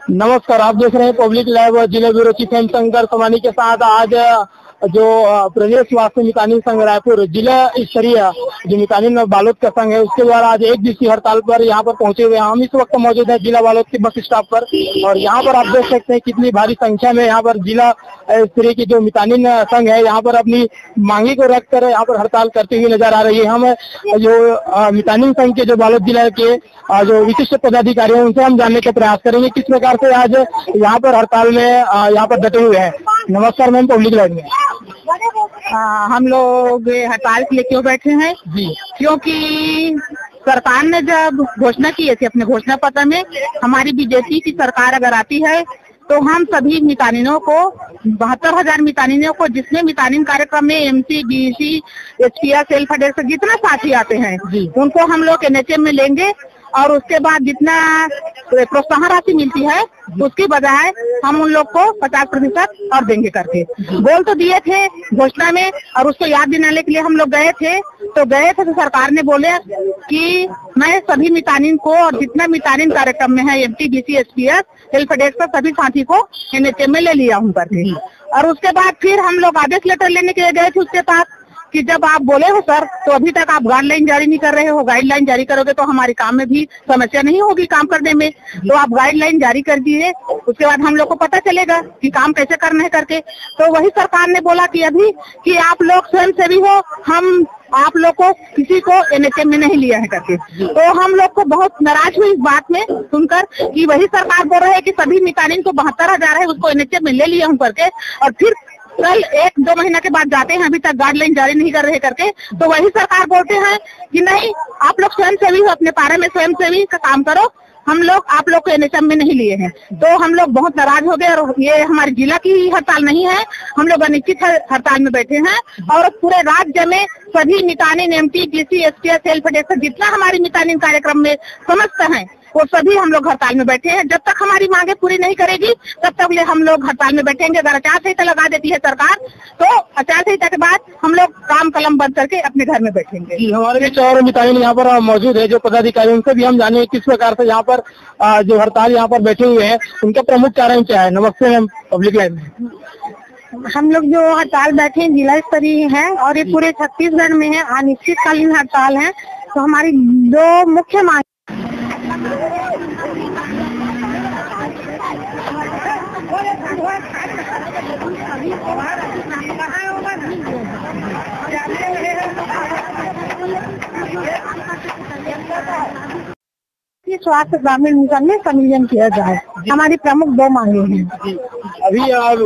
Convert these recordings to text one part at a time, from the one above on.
नमस्कार, आप देख रहे हैं पब्लिक लाइव। जिला bureau chief M Shankar Somani के साथ आज जो प्रदेश स्वास्थ्य मितानिन संघ रायपुर जिला स्तरीय जो मितानिन बालोद का संघ है उसके द्वारा आज एक दिवसीय हड़ताल पर यहाँ पर पहुंचे हुए हैं। हम इस वक्त मौजूद है जिला बालोद के बस स्टॉप पर और यहाँ पर आप देख सकते हैं कितनी भारी संख्या में यहाँ पर जिला स्तरीय की जो मितानिन संघ है यहाँ पर अपनी मांगी को रखकर यहाँ पर हड़ताल करते हुए नजर आ रही है। हम जो मितानिन संघ के जो बालोद जिला के जो विशिष्ट पदाधिकारी हैं उनसे हम जानने का प्रयास करेंगे किस प्रकार से आज यहाँ पर हड़ताल में यहाँ पर डटे हुए हैं। नमस्कार मैम, पब्लिक लाइव में हम लोग हड़ताल के लिए क्यों बैठे हैं जी, क्योंकि सरकार ने जब घोषणा की थी अपने घोषणा पत्र में, हमारी बीजेपी की सरकार अगर आती है तो हम सभी मितानिनों को 72,000 मितानिनों को जिसमें मितानिन कार्यक्रम में एमसी, बीसी, एचपीआर, सेल्फ हेल्प जितना साथी आते हैं उनको हम लोग एनएचएम में लेंगे और उसके बाद जितना प्रोत्साहन राशि मिलती है उसकी बजाय हम उन लोग को 50% और देंगे करके बोल तो दिए थे घोषणा में। और उसको याद दिलाने के लिए हम लोग गए थे तो सरकार ने बोले कि मैं सभी मितानिन को और जितना मितानिन कार्यक्रम में है MT, BC, HPS, help desk सभी साथी को एनएचएम में ले लिया हूँ करके। और उसके बाद फिर हम लोग आदेश लेटर लेने के लिए गए थे उसके पास कि जब आप बोले हो सर तो अभी तक आप गाइडलाइन जारी नहीं कर रहे हो, गाइडलाइन जारी करोगे तो हमारे काम में भी समस्या नहीं होगी काम करने में, तो आप गाइडलाइन जारी कर दिए उसके बाद हम लोग को पता चलेगा कि काम कैसे करना है करके। तो वही सरकार ने बोला कि अभी कि आप लोग स्वयं सेवी हो, हम आप लोग को किसी को एनएचएम में नहीं लिया है करके। तो हम लोग को बहुत नाराज हुई इस बात में सुनकर कि वही सरकार बोल रहे है कि सभी मितानिन को 72,000 है उसको एनएचएम में ले लिया हूँ करके, और फिर कल 1-2 महीना के बाद जाते हैं अभी तक गाइडलाइन जारी नहीं कर रहे करके। तो वही सरकार बोलते हैं कि नहीं आप लोग स्वयं सेवी हो, अपने पारे में स्वयं सेवी का काम करो, हम लोग आप लोग को एनएचएम में नहीं लिए हैं। तो हम लोग बहुत नाराज हो गए और ये हमारे जिला की हड़ताल नहीं है, हम लोग अनिश्चित हड़ताल में बैठे हैं और पूरे राज्य में सभी Mitanin, MT, BC, HPS, self desk जितना हमारी मितानिन कार्यक्रम में समस्त हैं वो सभी हम लोग हड़ताल में बैठे हैं। जब तक हमारी मांगे पूरी नहीं करेगी तब तक हम लोग हड़ताल में बैठेंगे। अगर आचार संहिता लगा देती है सरकार तो आचार संहिता के बाद हम लोग काम कलम बंद करके अपने घर में बैठेंगे। हमारे बीच और मितानिन यहाँ पर मौजूद है जो पदाधिकारी, उनसे भी हम जाने किस प्रकार से यहाँ पर जो हड़ताल यहाँ पर बैठे हुए हैं उनका प्रमुख कारण क्या है। नमस्ते मैम, पब्लिक लाइव में हम लोग जो हड़ताल बैठे हैं जिला स्तरीय है और ये पूरे छत्तीसगढ़ में है, अनिश्चितकालीन हड़ताल है। तो हमारी दो मुख्य मांग स्वास्थ्य ग्रामीण मिशन में संयोजन किया जाए, हमारी प्रमुख दो मांगे हैं। अभी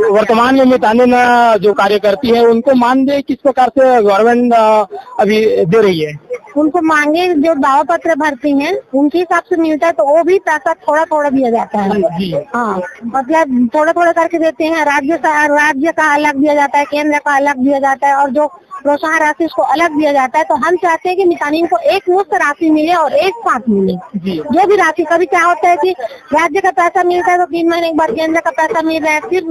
वर्तमान में मितानिन जो कार्य करती है उनको मानदेय किस प्रकार से गवर्नमेंट अभी दे रही है? उनको मांगे जो दावा पत्र भरती हैं उनके हिसाब से मिलता है, तो वो भी पैसा थोड़ा थोड़ा दिया जाता है। हाँ, मतलब थोड़ा थोड़ा करके देते हैं। राज्य का अलग दिया जाता है, केंद्र का अलग दिया जाता है और जो प्रोत्साहन राशि उसको अलग दिया जाता है। तो हम चाहते हैं कि मितानिन को एक मुफ्त राशि मिले और एक साथ मिले। जो भी राशि, कभी क्या होता है कि राज्य का पैसा मिलता है तो 3 महीने के बाद केंद्र का पैसा मिल रहा है, फिर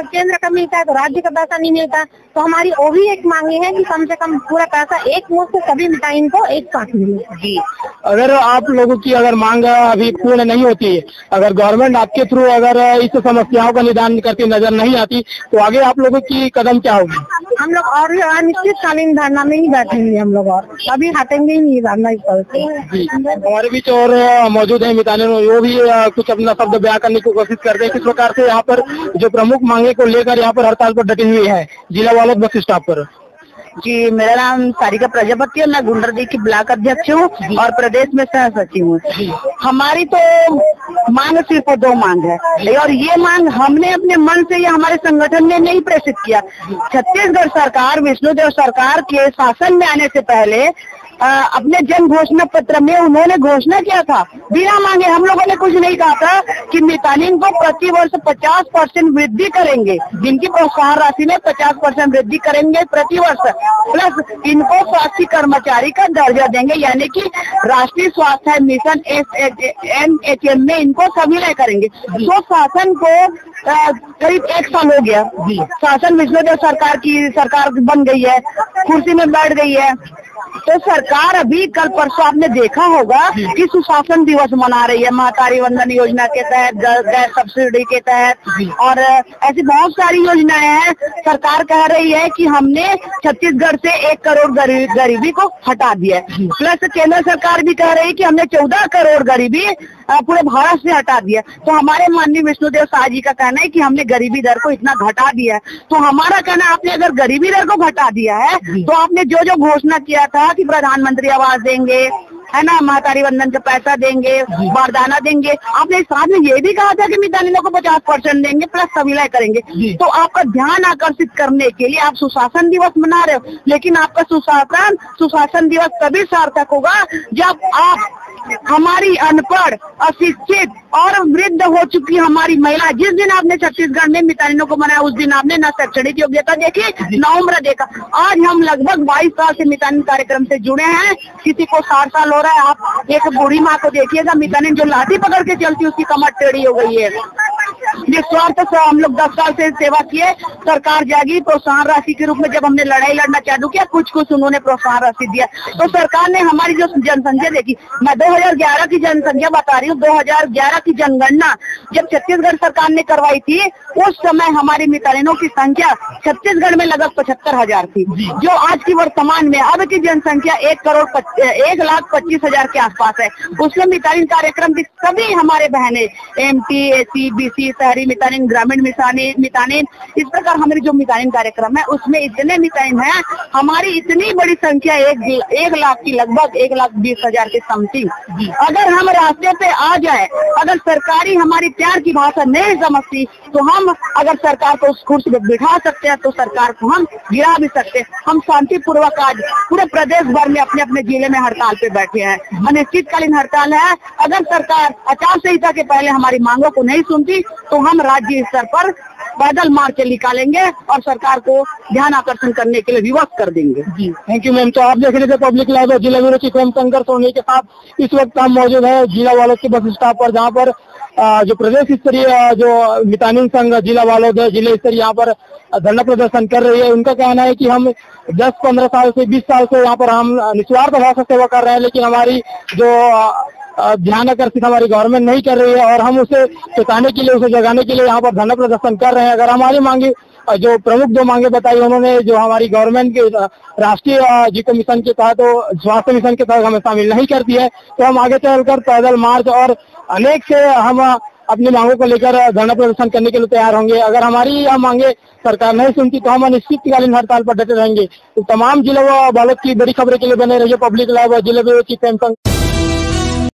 केंद्र का मिलता है तो राज्य का पैसा नहीं मिलता। तो हमारी वो भी एक मांगे है कि कम से कम पूरा पैसा एक मुफ्त सभी मितानिन को एक साथ मिले। जी, अगर आप लोगों की अगर मांग अभी पूर्ण नहीं होती है, अगर गवर्नमेंट आपके थ्रू अगर इस समस्याओं का निदान करती नजर नहीं आती तो आगे आप लोगों की कदम क्या होगी? हम लोग और अनिश्चितकालीन धरना में ही बैठेंगे हम लोग, और अभी हटेंगे ही नहीं धरना इस पर से। हमारे बीच और मौजूद है मितानिन, वो भी कुछ अपना शब्द बयां करने की कोशिश करते हैं किस प्रकार से यहाँ पर जो प्रमुख मांगे को लेकर यहाँ पर हड़ताल पर डटी हुई है जिला बालोद बस स्टॉप पर। जी, मेरा नाम सारिका प्रजापति है, मैं गुंडरदी की ब्लॉक अध्यक्ष हूँ और प्रदेश में सह सचिव हूँ। हमारी तो मांग सिर्फ 2 मांग है और ये मांग हमने अपने मन से या हमारे संगठन ने नहीं प्रेषित किया। छत्तीसगढ़ सरकार, विष्णुदेव सरकार के शासन में आने से पहले अपने जन घोषणा पत्र में उन्होंने घोषणा किया था बिना मांगे। हम लोगों ने कुछ नहीं कहा था कि मितानिन को प्रति वर्ष 50% वृद्धि करेंगे, जिनकी प्रोत्साहन राशि में 50% वृद्धि करेंगे प्रति वर्ष, प्लस इनको स्वास्थ्य कर्मचारी का दर्जा देंगे, यानी कि राष्ट्रीय स्वास्थ्य मिशन NHM में इनको शामिल करेंगे। तो शासन को करीब 1 साल हो गया जी। शासन विष्णुदेव सरकार बन गई है, कुर्सी में बैठ गई है। तो सरकार अभी कल परसों आपने देखा होगा कि सुशासन दिवस मना रही है, महतारी वंदन योजना के तहत, गैस सब्सिडी के तहत, और ऐसी बहुत सारी योजनाएं हैं। सरकार कह रही है कि हमने छत्तीसगढ़ से 1 करोड़ गरीबी को हटा दिया है। प्लस केंद्र सरकार भी कह रही है कि हमने 14 करोड़ गरीबी पूरे भारत से हटा दिया। तो हमारे माननीय विष्णुदेव शाह जी का कहना है कि हमने गरीबी दर को इतना घटा दिया है। तो हमारा कहना, आपने अगर गरीबी दर को घटा दिया है तो आपने जो जो घोषणा किया था कि प्रधानमंत्री आवास देंगे, है ना, महतारी वंदन का पैसा देंगे, वरदाना देंगे, आपने साथ में ये भी कहा था कि मितानिनों को 50% देंगे प्लस सविलाय करेंगे। तो आपका ध्यान आकर्षित करने के लिए आप सुशासन दिवस मना रहे हो, लेकिन आपका सुशासन दिवस तभी सार्थक होगा जब आप हमारी अनपढ़, अशिक्षित और वृद्ध हो चुकी हमारी महिला, जिस दिन आपने छत्तीसगढ़ में मितानिनों को मनाया उस दिन आपने न शैक्षणिक योग्यता देखी न उम्र देखा। आज हम लगभग 22 साल से मितानिन कार्यक्रम से जुड़े हैं, किसी को 60 साल हो रहा है। आप एक बूढ़ी माँ को देखिएगा, मितानिन जो लाठी पकड़ के चलती उसकी कमर टेढ़ी हो गई है। निस्वार्थ से हम लोग 10 साल से सेवा किए, सरकार जागी, प्रोत्साहन राशि के रूप में जब हमने लड़ाई लड़ना चालू किया, कुछ उन्होंने प्रोत्साहन राशि दिया। तो सरकार ने हमारी जो जनसंख्या देखी, मैं 2011 की जनसंख्या बता रही हूँ, 2011 की जनगणना जब छत्तीसगढ़ सरकार ने करवाई थी, उस समय हमारी मितानिनों की संख्या छत्तीसगढ़ में लगभग 75,000 थी, जो आज की वर्तमान में अब की जनसंख्या 1,25,000 के आसपास है। उसमें मितानिन कार्यक्रम की सभी हमारे बहने MT, AC, BC, शहरी मितानिन, ग्रामीण मितानिन, इस प्रकार हमारी जो मितानिन कार्यक्रम है उसमें इतने मितानिन हैं, हमारी इतनी बड़ी संख्या 1 लाख की, लगभग 1,20,000 के समथिंग। अगर हम रास्ते पे आ जाए, अगर सरकारी हमारी प्यार की भाषा नहीं समझती, तो हम अगर सरकार को उस कुर्सी पे बिठा सकते हैं तो सरकार को हम गिरा भी सकते हैं। हम शांतिपूर्वक आज पूरे प्रदेश भर में अपने अपने जिले में हड़ताल पे बैठे हैं, अनिश्चितकालीन हड़ताल है। अगर सरकार आचार संहिता के पहले हमारी मांगों को नहीं सुनती तो हम राज्य स्तर पर पैदल मार्च निकालेंगे और सरकार को ध्यान आकर्षण करने के लिए विवश कर देंगे। जी, थैंक यू मैम। तो आप देख रहे थे पब्लिक लाइव जिला ब्यूरो चीफ शंकर सोनी के साथ। इस वक्त हम मौजूद है जिला वालोद के बस स्टॉप पर, जहाँ पर जो प्रदेश स्तरीय जो मितानिन संघ जिला वालोद जिले स्तरीय यहाँ पर धरना प्रदर्शन कर रही है। उनका कहना है कि हम 10-15 साल से 20 साल से यहाँ पर हम निस्वार्थ भाव से सेवा कर रहे हैं, लेकिन हमारी जो ध्यान आकर्षित हमारी गवर्नमेंट नहीं कर रही है, और हम उसे चेताने के लिए, उसे जगाने के लिए यहाँ पर धरना प्रदर्शन कर रहे हैं। अगर हमारी मांगे, जो प्रमुख 2 मांगे बताई उन्होंने, जो हमारी गवर्नमेंट के राष्ट्रीय जीको मिशन के तहत, स्वास्थ्य मिशन के तहत हमें शामिल नहीं करती है, तो हम आगे चलकर पैदल मार्च और अनेक से हम अपनी मांगों को लेकर धरना प्रदर्शन करने के लिए तैयार होंगे। अगर हमारी यह मांगे सरकार नहीं सुनती तो हम अनिश्चितकालीन हड़ताल पर डटे रहेंगे। तो तमाम जिला वालों की बड़ी खबरों के लिए बने रहिए पब्लिक लाइव और जिले में